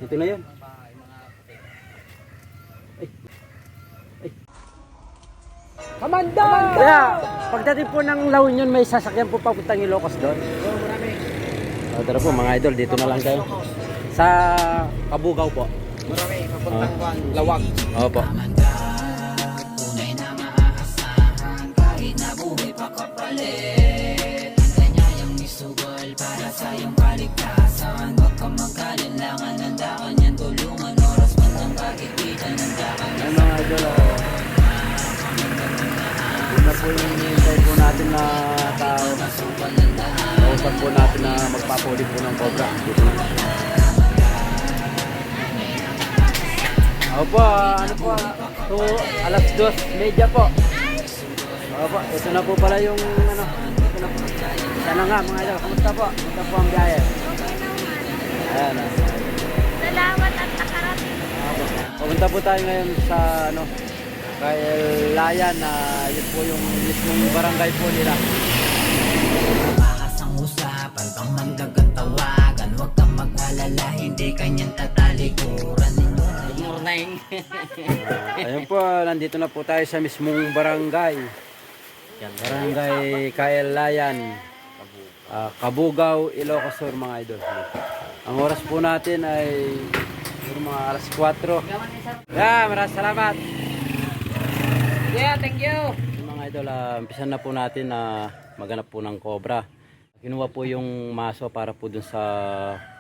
Ito na yun. Ay. Ay. Kamanda! Kaya, pagdating po ng La Union, may sasakyan po papuntang Ilocos doon. Oo, marami. Tara po mga idol, dito na lang kayo. Sa Kabugaw po. Marami, papuntang Lawag. Opo. Tunay na maaasahan kahit na buhay pa kapalit. Ang kanyang isugol para sa iyong kaligtasan. Huwag kang magkalinlangan, handa ka niyan tulungan. Oras man ang kagipitan, handa ka Ay mga idol, yun na po yung hintay po natin na tao. Kausap po natin na magpapuli po ng cobra. Dito na. Opo, ano po, to alas 2:30 po. Opo, ito na po pala yung ano, ito na po. Sana nga mga idol, kamusta po? Kamusta po ang biyahe? Ayan. Salamat at nakarating. Opo. Pumunta po tayo ngayon sa ano, kay Layan na yun po yung mismong barangay po nila. mahas ang usapan pang manggagang tawagan. Huwag kang mag-alala, hindi kanyan tatalikuran. Good morning. Ayun po, nandito na po tayo sa mismong barangay. Barangay Kael Layan, Kabugaw, Ilocos Sur mga idol. Ang oras po natin ay mga alas 4. Yeah, maraming salamat. Yeah, thank you. Mga idol, umpisan na po natin na maghanap po ng cobra. Kinuha po yung maso para po dun sa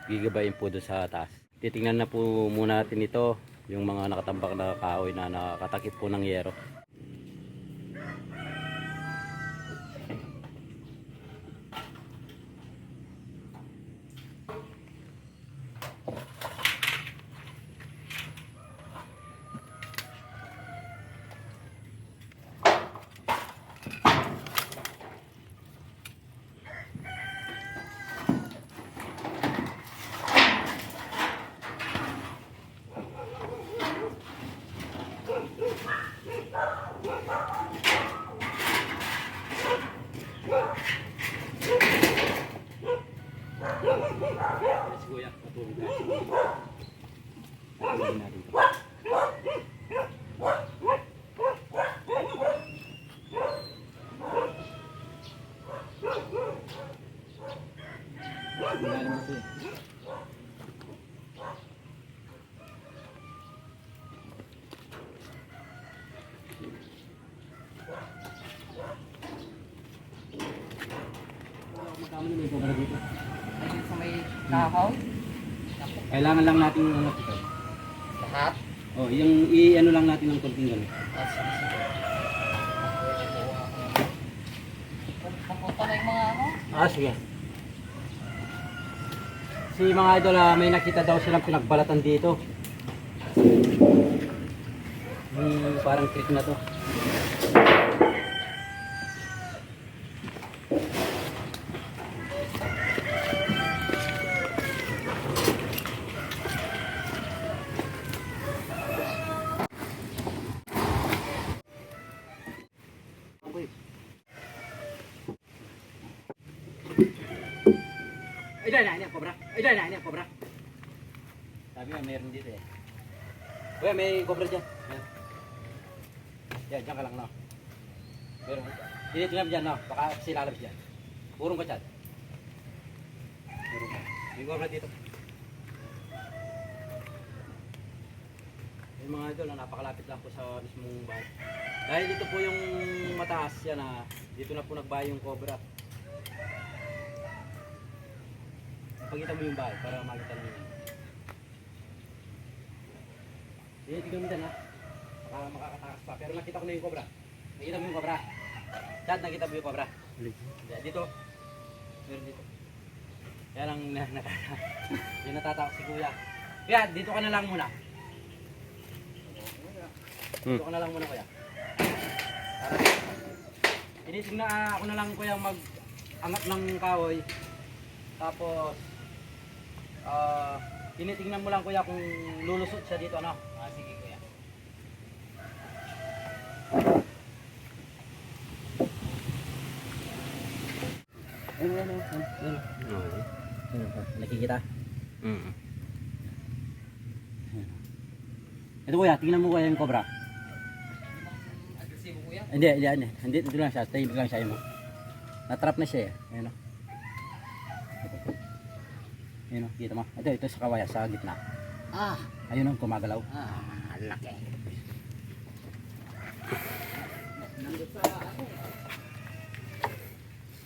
gigibayin po dun sa taas. Titingnan na po muna natin ito, yung mga nakatambak na kahoy na nakatakip po ng yero. Kuya, matulog na. Matulog natin ito. Malalim na ito eh. Magkama na may cobra dito. Ayun sa may kahaw. Kailangan lang natin yung ano ito. Lahat. Oh, yung i-ano lang natin ng konting gano'n. Papunta na yung mga ano. Ah, sige. Si mga idol, may nakita daw silang pinagbalatan dito. Parang trick na to. Ay, dahil na cobra. Ay, dahil na cobra. Sabi nga, mayroon dito eh. Kuya, may cobra dyan. Yan, dyan ka lang, no? Pero, dito nga dyan, no? Baka sila lalabas dyan. Purong ka dyan. Purong ka. May cobra dito. Yung mga idol, napakalapit lang po sa mismong bahay. Dahil dito po yung mataas yan, dito na po nagbahay yung cobra. Pagkita mo yung bahay para makita lang yun. Hindi, tignan mo dyan ha. Baka makakatakas pa. Pero nakita ko na yung cobra. Nakita mo yung cobra. Chad, nakita mo yung cobra. Dito. Meron dito. Kaya lang yung natatakot si kuya. Kaya dito ka na lang muna. Dito ka na lang muna kuya. Tinitingnan ako na lang kuya mag-angat ng kahoy. Tapos tinitingnan mo lang kuya kung lulusot siya dito, ano? Sige kuya. Ayun. Nakikita? Ito kuya, tingnan mo kuya yung cobra. Agresibo kuya. Hindi, ito lang siya, tahimik lang siya yun. Oh. Natrap na siya eh. Ayun o. Ayun o, kita mo. Ito sa kawaya, sa gitna. Ayun o, gumagalaw. Laki.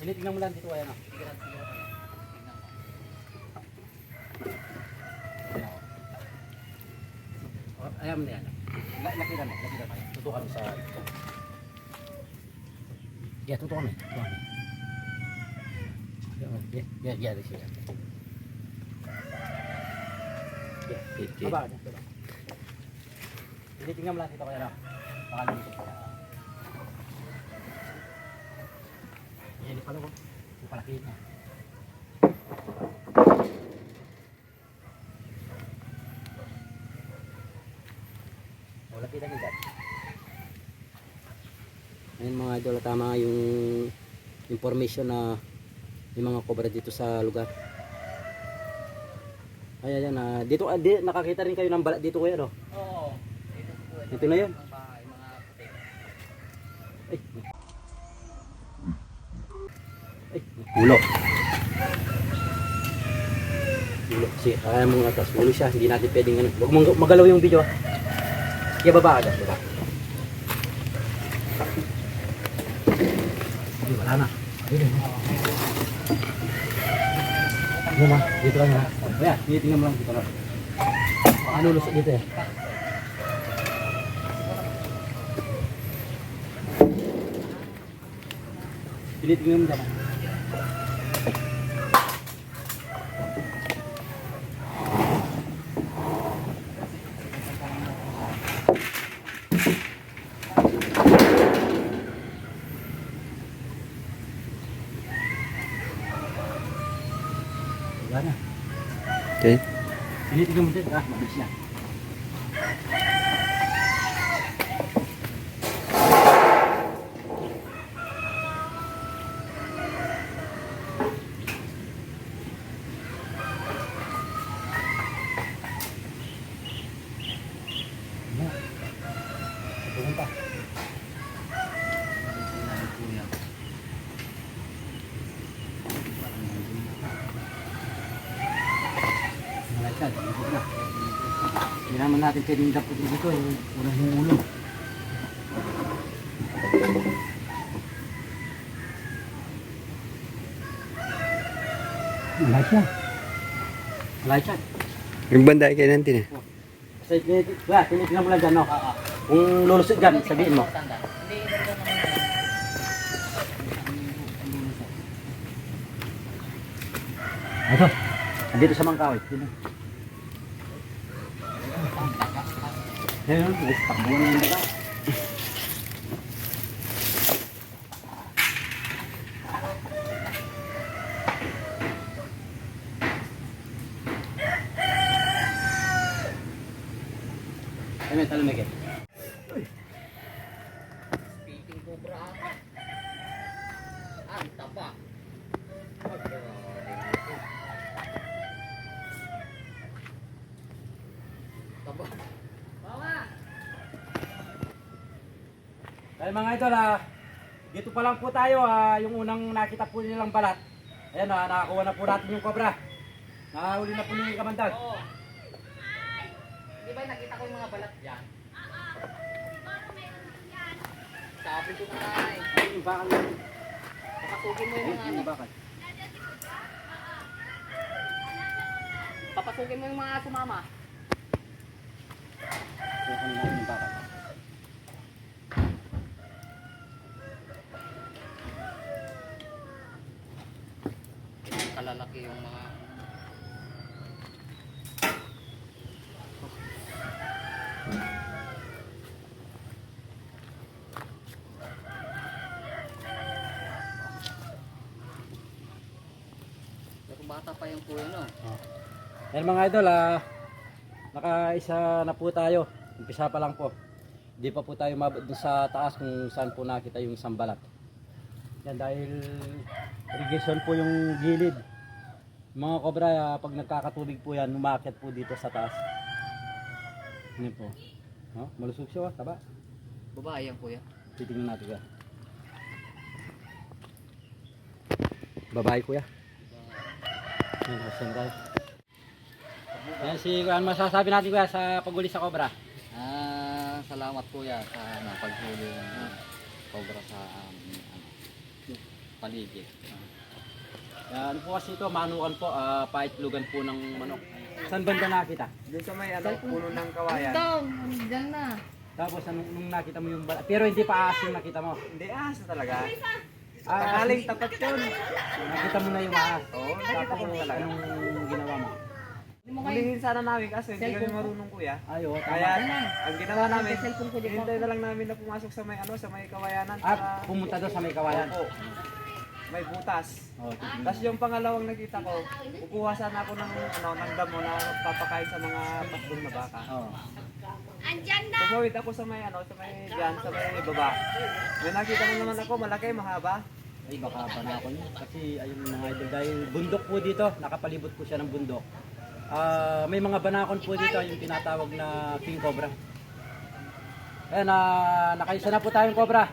Tingnan mo lang dito kuya no. Ayaw mo na yan. Lakiran mo kayo. Tutukan mo sa ito. Yeah, tutukan mo. Yeah, siya. Yeah, baba. Tinitingnan mo lang dito kaya na. Baka naman ito. Yan, pala ko. Palaki na. Wala kita nila. Ayun mga idol, tama yung information na yung mga cobra dito sa lugar. Ayan, dito nakakita rin kayo ng balat dito kuya no? Oo. Dito na yun. Mga bahay, mga puti. Ulo. Sige, kaya mo nga tas ulo siya, hindi natin pwedeng ano. Huwag mong magalaw yung video. Kaya baba ka, baba. Ay, wala na. Ayun na, dito lang na. Ayan, tinitingnan mo lang dito na. Baka lulusot dito eh. Tinitingnan mo dyan. Wala na. Okay. Tinitingnan mo dyan. Mabilis yan. Pupunta. Malagyan, dito na. Hindi naman natin pwedeng dapat dito yung unang yung ulo. Malagyan. Malagyan. Yung banda kayo natin eh. Kasi tinitingnan mo lang dyan, no? Kung lulusot dyan, sabihin mo. Hindi ito naman. Ito, andito sa Mangkahoy. Ayun, takbo na yung daga. Ay, may talamig eh. Speaking cobra ata. Ang taba. Taba. Bawa. Ay mga idol, dito pa lang po tayo, yung unang nakita po nilang balat. Ayan, nakakuha na po natin yung cobra. Nakahuli na po yung kamandag. Oo. Di ba nakita ko yung mga balat dyan? Sabi ko na eh. Ayun yung bakal na. Papasukin mo yung mga Ayun ano. yung bakal. Papasukin mo yung mga sumama. Kukunin natin yung bakal. Kalalaki yung mga... Pero bata pa yung kuya no? Ayan mga idol, nakaisa na po tayo. Umpisa pa lang po. Hindi pa po tayo mabot dun sa taas kung saan po nakita yung isang balat. Yan dahil irrigation po yung gilid. Mga cobra, pag nagkakatubig po yan, umakyat po dito sa taas. Yan po. Oh, malusog siya, taba. Babae yan kuya. Titingnan natin kuya. Babae kuya. Yan, asan tayo. Yan si ano masasabi natin kuya sa paghuli sa cobra. Salamat kuya sa paghuli ng cobra sa paligid. Ano po kasi ito, manukan po, paitlugan po ng manok. Saan banda nakita? Doon sa may puno ng kawayan. Diyan na. Tapos nung nakita mo yung bala, pero hindi pa aas yung nakita mo. Hindi, ahas na talaga. Ah, Takaling tapat yun. nakita mo na yung ahas. Oo, nakita ko na talaga. Anong ginawa mo? Hulihin sana namin kasi hindi kami marunong kuya. Ay, oo, tama. Kaya ang ginawa namin, hintay na lang namin na pumasok sa may sa may kawayanan. Ah, pumunta doon sa may kawayan. Oo. May butas. Oh, titingnan. Tapos yung pangalawang nakita ko, kukuha sana ako ng ng damo na papakain sa mga pasbong na baka. Oo. Andyan na! Tumawid ako sa may sa may diyan, sa may baba. May nakita mo naman ako, malaki, mahaba. Ay, baka pa na ako yun. Kasi ayun mga idol, dahil bundok po dito, nakapalibot po siya ng bundok. May mga banakon po dito, yung tinatawag na king cobra. Ayan, nakaisa na po tayong cobra.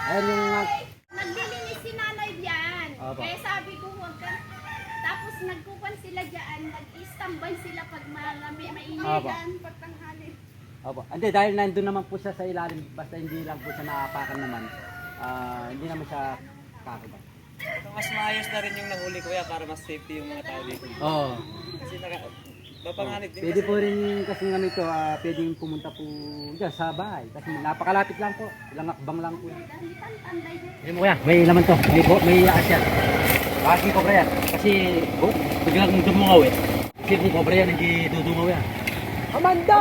Ayan yung Naglilinis si nanay diyan. Opo. Kaya sabi ko huwag ka. Tapos nagkupan sila diyan. Nag-istambay sila pag Opo. mainitan. Pagtanghali. Opo. Hindi, dahil nandun naman po siya sa ilalim, basta hindi lang po siya naapakan naman, hindi naman siya kakagat. Mas maayos na rin yung nahuli kuya para mas safety yung mga tao dito. Oo. Kasi mapanganib din Pwede kasi. po rin kasi ano ito, pwedeng pumunta po dyan sa bahay. Kasi napakalapit lang po, ilang akbang lang po. Tanday din. Hindi mo kuya, may laman to, may aas yan. Bakit yung cobra yan? Kasi biglang dumungaw eh. Kasi yung cobra yan, hindi dudungaw yan. Amanda!